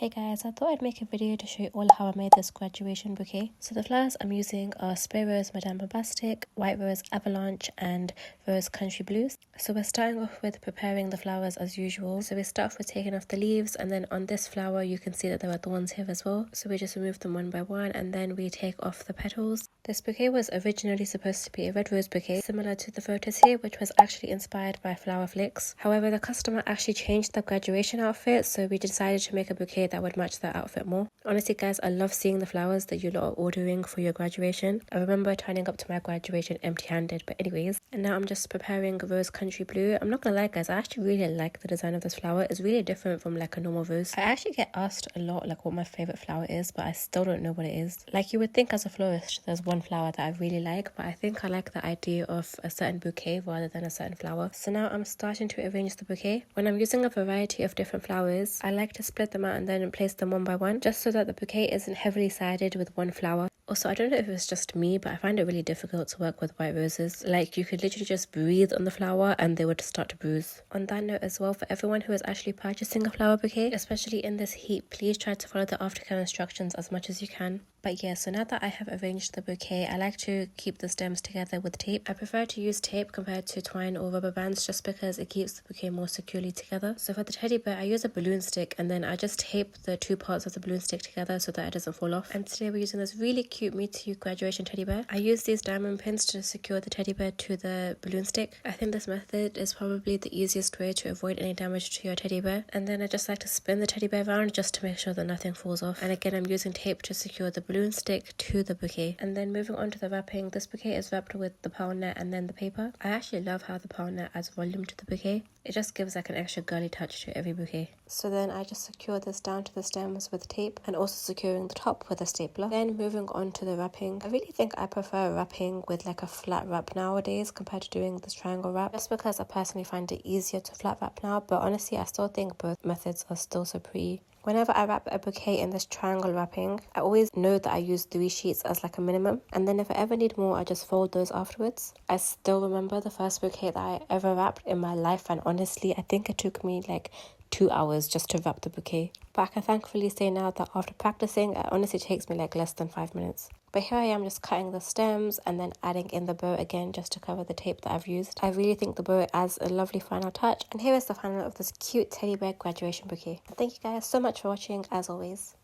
Hey guys, I thought I'd make a video to show you all how I made this graduation bouquet. So the flowers I'm using are Spray Rose Madame Bombastic, White Rose Avalanche and Rose Country Blues. So we're starting off with preparing the flowers as usual. So we start off with taking off the leaves, and then on this flower you can see that there are thorns here as well. So we just remove them one by one and then we take off the petals. This bouquet was originally supposed to be a red rose bouquet, similar to the photos here, which was actually inspired by Flower Flicks. However, the customer actually changed the graduation outfit, so we decided to make a bouquet that would match that outfit more. Honestly guys, I love seeing the flowers that you lot are ordering for your graduation. I remember turning up to my graduation empty-handed, but anyways. And now I'm just preparing Rose Country Blue. I'm not gonna lie guys, I actually really like the design of this flower. It's really different from like a normal rose. I actually get asked a lot like what my favorite flower is, but I still don't know what it is. Like you would think as a florist there's one flower that I really like, but I think I like the idea of a certain bouquet rather than a certain flower. So now I'm starting to arrange the bouquet. When I'm using a variety of different flowers, I like to split them out and then place them one by one, just so that the bouquet isn't heavily sided with one flower. Also, I don't know if it's just me, but I find it really difficult to work with white roses. Like, you could literally just breathe on the flower and they would start to bruise. On that note as well, for everyone who is actually purchasing a flower bouquet, especially in this heat, please try to follow the aftercare instructions as much as you can. But yeah, so now that I have arranged the bouquet, I like to keep the stems together with tape. I prefer to use tape compared to twine or rubber bands just because it keeps the bouquet more securely together. So for the teddy bear, I use a balloon stick and then I just tape the two parts of the balloon stick together so that it doesn't fall off. And today we're using this really cute Me Too graduation teddy bear. I use these diamond pins to secure the teddy bear to the balloon stick. I think this method is probably the easiest way to avoid any damage to your teddy bear. And then I just like to spin the teddy bear around just to make sure that nothing falls off. And again, I'm using tape to secure the balloon stick to the bouquet. And then moving on to the wrapping, this bouquet is wrapped with the pearl net and then the paper. I actually love how the pearl net adds volume to the bouquet. It just gives like an extra girly touch to every bouquet. So then I just secure this down to the stems with tape and also securing the top with a stapler. Then moving on to the wrapping. I really think I prefer wrapping with like a flat wrap nowadays compared to doing this triangle wrap, just because I personally find it easier to flat wrap now, but honestly I still think both methods are still so pretty. Whenever I wrap a bouquet in this triangle wrapping, I always know that I use 3 sheets as like a minimum. And then if I ever need more, I just fold those afterwards. I still remember the first bouquet that I ever wrapped in my life. And honestly, I think it took me like 2 hours just to wrap the bouquet. But I can thankfully say now that after practicing, it honestly takes me like less than 5 minutes. But here I am just cutting the stems and then adding in the bow again just to cover the tape that I've used. I really think the bow adds a lovely final touch. And here is the final of this cute teddy bear graduation bouquet. Thank you guys so much for watching as always.